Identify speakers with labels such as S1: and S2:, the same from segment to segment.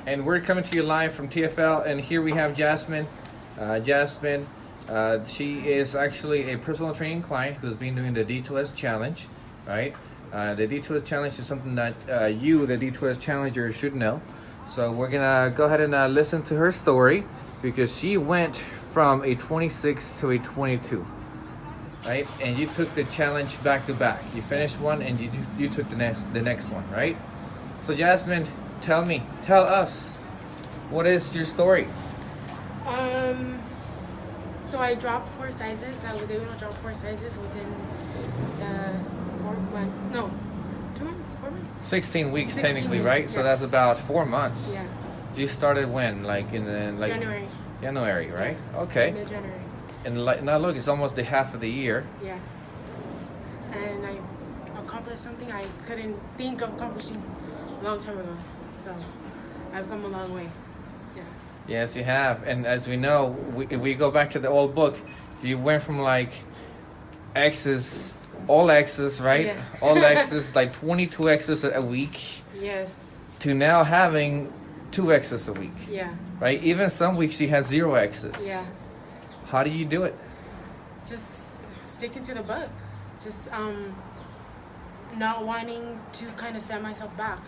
S1: and we're coming to you live from TFL, and here we have Jasmin. Jasmin, she is actually a personal training client who's been doing the D2S challenge, right? The D2S challenge is something that you, the D2S challenger, should know. So we're gonna go ahead and listen to her story, because she went from a 26 to a 22, right? And you took the challenge back to back. You finished one and you took the next one, right? So Jasmin, tell us, what is your story?
S2: So I dropped 4 sizes. I was able to drop 4 sizes within 2 months, 4 months.
S1: 16 weeks
S2: 16
S1: technically,
S2: weeks,
S1: right?
S2: yes.
S1: So that's about 4 months.
S2: Yeah.
S1: You started when?
S2: January.
S1: January, right? Okay.
S2: Mid-January.
S1: And now look, it's almost the half of the year.
S2: Yeah. And I accomplished something I couldn't think of accomplishing a long time ago. So I've come a long way. Yeah.
S1: Yes, you have. And as we know, if we go back to the old book, you went from like X's, all X's, right?
S2: Yeah.
S1: All X's, like 22 X's a week,
S2: Yes.
S1: to now having 2 X's a week,
S2: Yeah.
S1: right? Even some weeks you have 0 X's.
S2: Yeah.
S1: How do you do it?
S2: Just sticking to the book. Just not wanting to kind of set myself back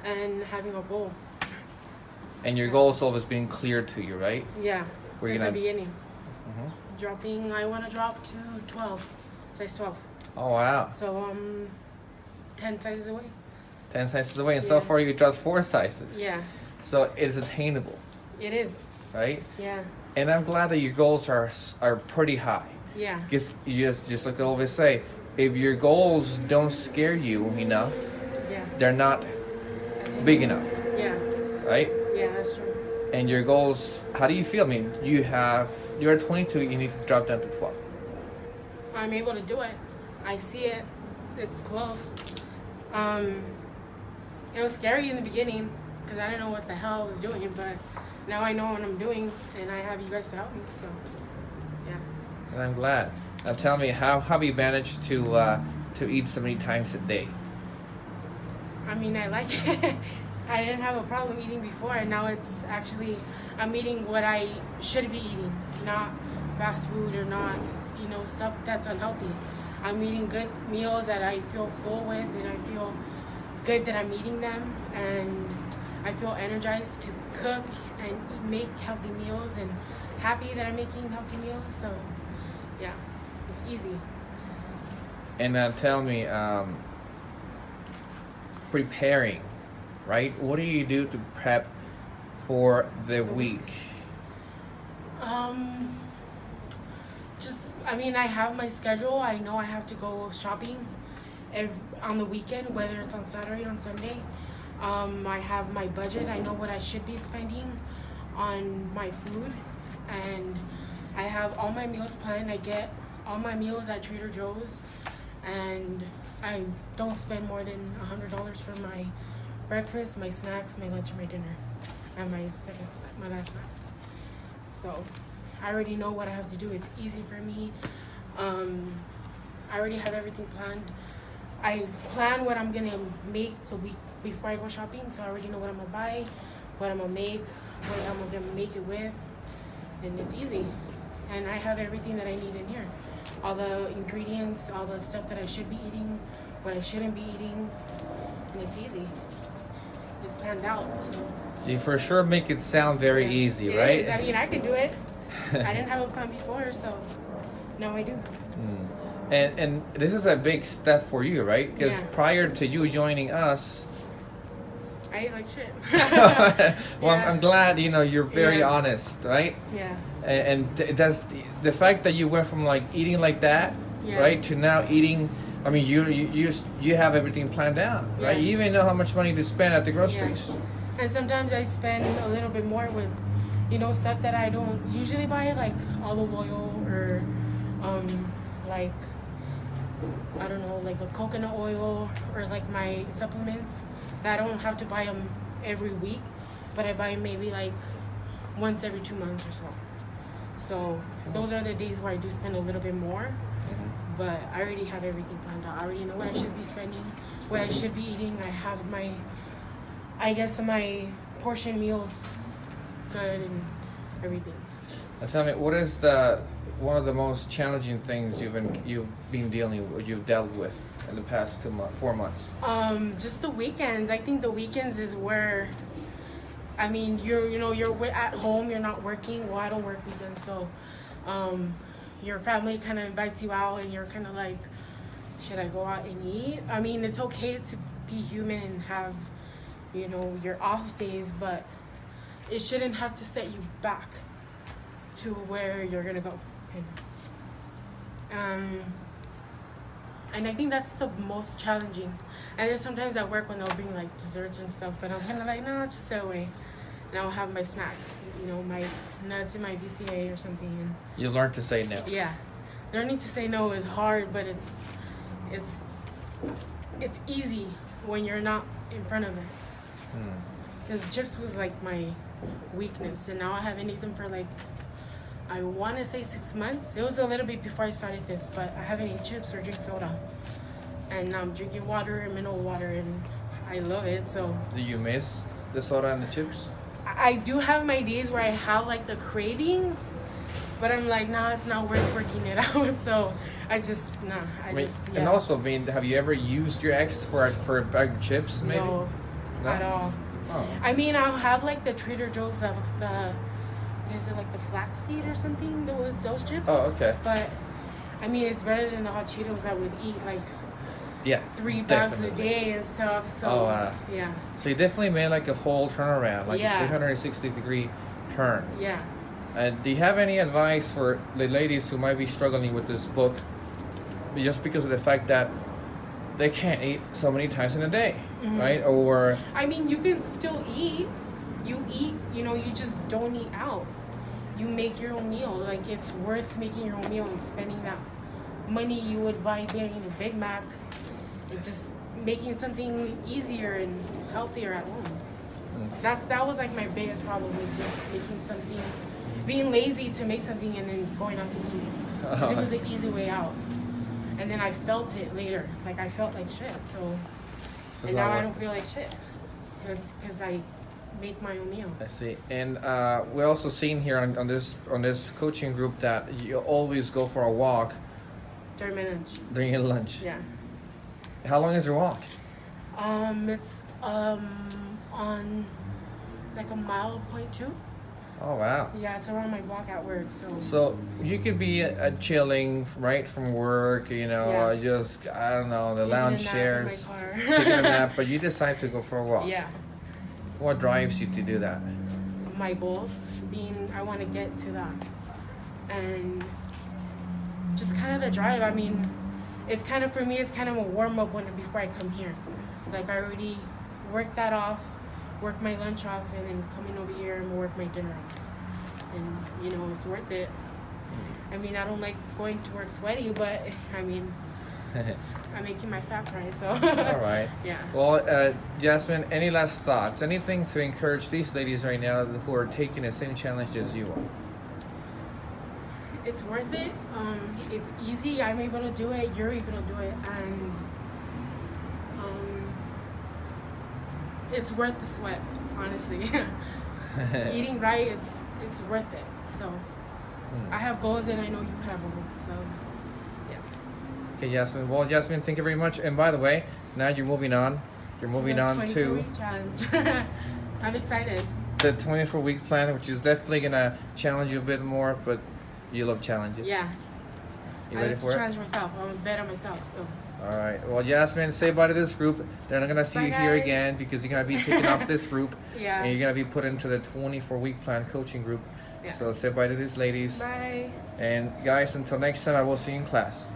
S2: and having a goal.
S1: And your goal is always being clear to you, right?
S2: Yeah.
S1: We're
S2: Since
S1: gonna-
S2: the beginning.
S1: Mm-hmm.
S2: I want to drop to 12, size 12.
S1: Oh, wow.
S2: So 10 sizes away.
S1: 10 sizes away. And so
S2: Yeah.
S1: far you dropped 4 sizes.
S2: Yeah,
S1: So it's attainable,
S2: it is.
S1: right?
S2: Yeah,
S1: And I'm glad that your goals are pretty high.
S2: yeah,
S1: Because you just like I always say, if your goals don't scare you enough,
S2: yeah.
S1: they're not big enough,
S2: Yeah,
S1: right?
S2: yeah, that's true.
S1: And your goals, how do you feel? I mean, you're at 22, you need to drop down to 12.
S2: I'm able to do it. I see it. It's close. It was scary in the beginning because I didn't know what the hell I was doing, but now I know what I'm doing, and I have you guys to help me. So, yeah.
S1: And I'm glad. Now tell me, how have you managed to eat so many times a day?
S2: I mean, I like it. I didn't have a problem eating before, and now it's actually, I'm eating what I should be eating, not fast food or not, stuff that's unhealthy. I'm eating good meals that I feel full with, and I feel good that I'm eating them, and I feel energized to cook and make healthy meals, and happy that I'm making healthy meals. So, yeah, it's easy.
S1: And tell me, preparing, right? What do you do to prep for the week?
S2: I have my schedule. I know I have to go shopping on the weekend, whether it's on Saturday or on Sunday. I have my budget. I know what I should be spending on my food, and I have all my meals planned. I get all my meals at Trader Joe's, and I don't spend more than $100 for my breakfast, my snacks, my lunch, and my dinner, and my last snacks. So I already know what I have to do. It's easy for me. I already have everything planned. I plan what I'm gonna make the week before I go shopping, so I already know what I'm gonna buy, what I'm gonna make, what I'm gonna make it with, and it's easy. And I have everything that I need in here. All the ingredients, all the stuff that I should be eating, what I shouldn't be eating, and it's easy. It's planned out, so.
S1: You for sure make it sound very easy,
S2: It
S1: right?
S2: is. I mean, I could do it. I didn't have a plan before, so now I do.
S1: And this is a big step for you, right? Because
S2: Yeah.
S1: prior to you joining us,
S2: I ate like shit.
S1: well,
S2: Yeah.
S1: I'm glad you're very
S2: Yeah.
S1: honest, right?
S2: Yeah.
S1: And that's the fact that you went from like eating like that,
S2: Yeah.
S1: right, to now eating. I mean, you have everything planned out, right?
S2: Yeah.
S1: You even know how much money to spend at the groceries.
S2: Yeah. And sometimes I spend a little bit more with, stuff that I don't usually buy, like olive oil or, like, I don't know, like a coconut oil or like my supplements. That I don't have to buy them every week, but I buy maybe like once every 2 months or so. So those are the days where I do spend a little bit more, but I already have everything planned out. I already know what I should be spending, what I should be eating. I have my portion meals good and everything.
S1: Now tell me, what is one of the most challenging things you've dealt with in the past 4 months?
S2: Just the weekends. I think the weekends is where, I mean, you're at home, you're not working. Well, I don't work weekends, so your family kind of invites you out, and you're kind of like, should I go out and eat? I mean, it's okay to be human and have, your off days, but it shouldn't have to set you back to where you're gonna go, kind of. And I think that's the most challenging. And there's sometimes at work when they'll bring like desserts and stuff, but I'm kind of like, no, just stay away. And I'll have my snacks, my nuts and my BCA or something. And
S1: you learn to say no.
S2: Yeah, learning to say no is hard, but it's easy when you're not in front of it. Because chips was like my weakness, and now I haven't eaten for like, I want to say 6 months. It was a little bit before I started this, but I haven't eaten chips or drink soda. And I'm drinking water and mineral water, and I love it. So
S1: do you miss the soda and the chips?
S2: I do have my days where I have like the cravings, but I'm like, nah, it's not worth working it out. So I just, yeah.
S1: And also, have you ever used your ex for a bag of chips, maybe?
S2: No, at all.
S1: Oh.
S2: I mean, I'll have like the Trader Joe's of is it like the flaxseed or something? Those chips?
S1: Oh, okay.
S2: But, I mean, it's better than the hot Cheetos I would eat, like, 3 bags a day and stuff. So, yeah.
S1: So you definitely made like a whole turnaround, like
S2: Yeah.
S1: a 360-degree turn.
S2: Yeah.
S1: And do you have any advice for the ladies who might be struggling with this book just because of the fact that they can't eat so many times in a day, right? Or
S2: I mean, you can still eat. You eat, you just don't eat out. You make your own meal. Like, it's worth making your own meal and spending that money you would buy buying a Big Mac and just making something easier and healthier at home. That was like my biggest problem, is just making something, being lazy to make something and then going out to eat. Because it was the easy way out. And then I felt it later. Like, I felt like shit. And now I don't feel like shit. It's because I make my own meal.
S1: I see. And we're also seeing here on this coaching group that you always go for a walk during your lunch.
S2: Yeah.
S1: How long is your walk?
S2: It's on like 1.2 miles.
S1: Oh wow.
S2: Yeah, it's around my block at work.
S1: So you could be chilling right from work, just I don't know, the lounge chairs, taking a nap, but you decide to go for a walk.
S2: Yeah.
S1: What drives you to do that?
S2: My goals I want to get to that, and just kind of the drive. I mean, it's kind of, for me, it's kind of a warm up before I come here. Like, I already worked that off, work my lunch off, and then coming over here and work my dinner off. And it's worth it. I mean, I don't like going to work sweaty, but I mean, I'm making my fat right, so.
S1: All right.
S2: Yeah.
S1: Well, Jasmin, any last thoughts? Anything to encourage these ladies right now who are taking the same challenge as you are?
S2: It's worth it. It's easy. I'm able to do it. You're able to do it, and it's worth the sweat. Honestly, eating right, it's worth it. So, I have goals, and I know you have goals. So.
S1: Okay, Jasmin. Well, Jasmin, thank you very much. And by the way, now you're moving on. You're moving on to
S2: 24-week challenge. I'm excited.
S1: The 24-week plan, which is definitely gonna challenge you a bit more, but you love challenges.
S2: Yeah.
S1: You ready for it?
S2: I like to challenge myself. I'm better myself. So.
S1: All right. Well, Jasmin, say bye to this group. They're not gonna see you here again because you're gonna be taken off this group.
S2: Yeah.
S1: And you're gonna be put into the 24-week plan coaching group.
S2: Yeah.
S1: So say bye to these ladies.
S2: Bye.
S1: And guys, until next time, I will see you in class.